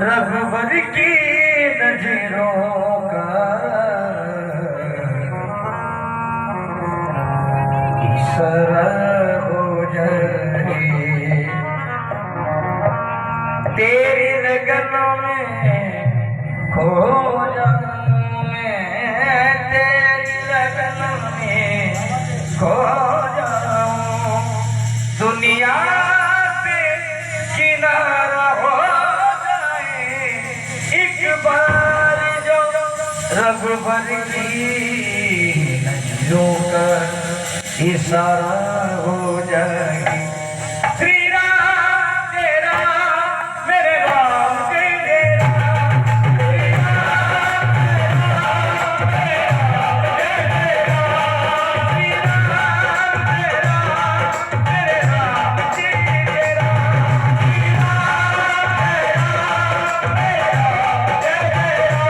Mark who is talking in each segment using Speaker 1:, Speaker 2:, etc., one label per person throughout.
Speaker 1: रघुवर की नजरों का इशारा हो जाए, तेरी लगनों में खो जाऊं मैं, तेरी लगनों में खो जाऊं, दुनिया से किनारा हो जाए एक बार जो रघुवर की नजरों का इशारा हो जाए। श्री राम जय राम मेरे राम जय जय राम, श्री राम जय राम मेरे राम जय जय राम, श्री राम जय राम मेरे राम जय जय राम, श्री राम जय राम मेरे राम जय जय राम।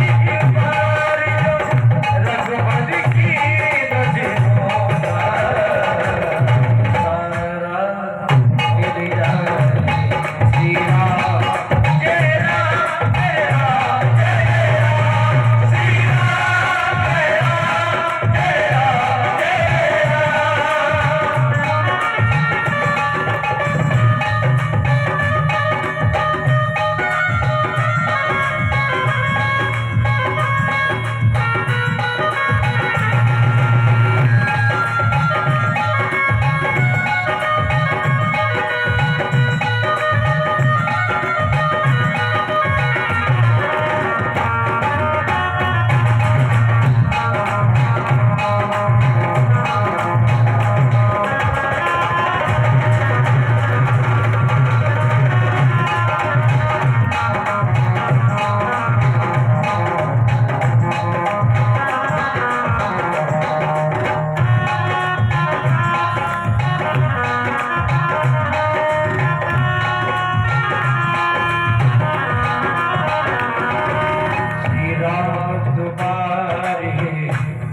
Speaker 1: एक बार जो रघुवर की नजरों का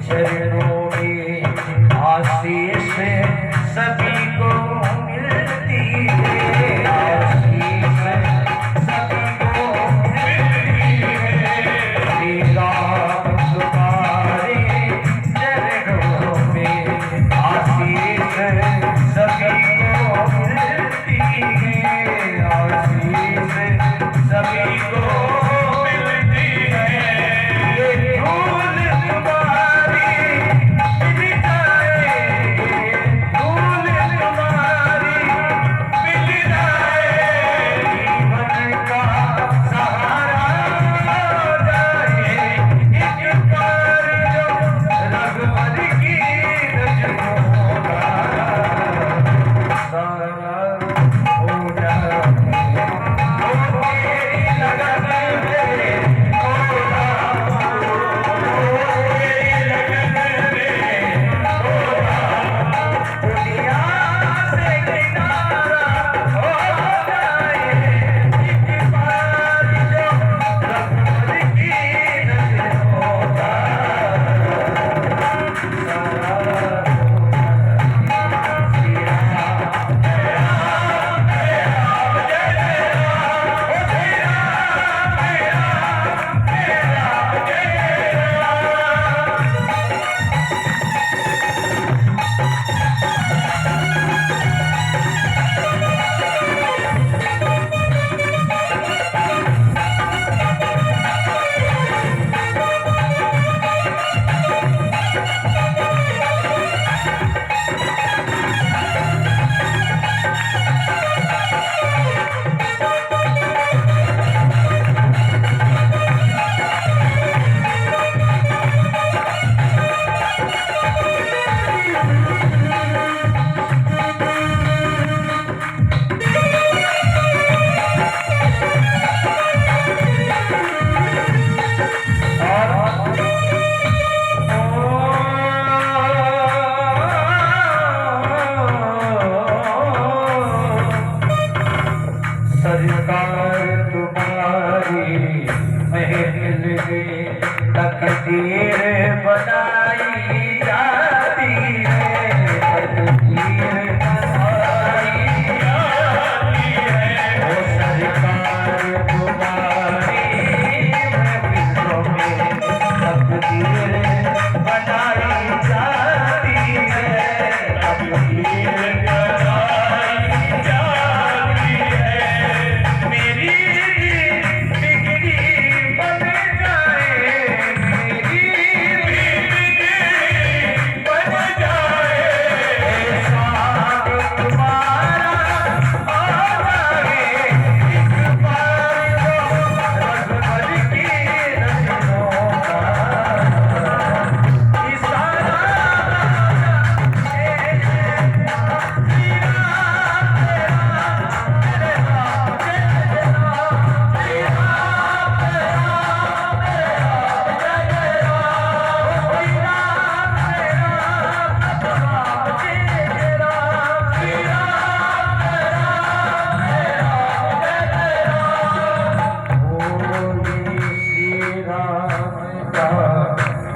Speaker 1: चरणों में आशीष सभी को मिलती है, आशीष सभी को मिलती है, श्री राम तुम्हारे चरणों में आशीष सभी को मिलती है, आशीष सभी को मिलती है। भूल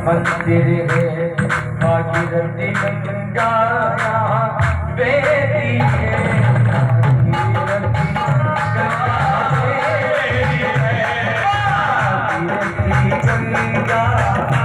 Speaker 1: मंदिर है भागीरथी गंगा यहाँ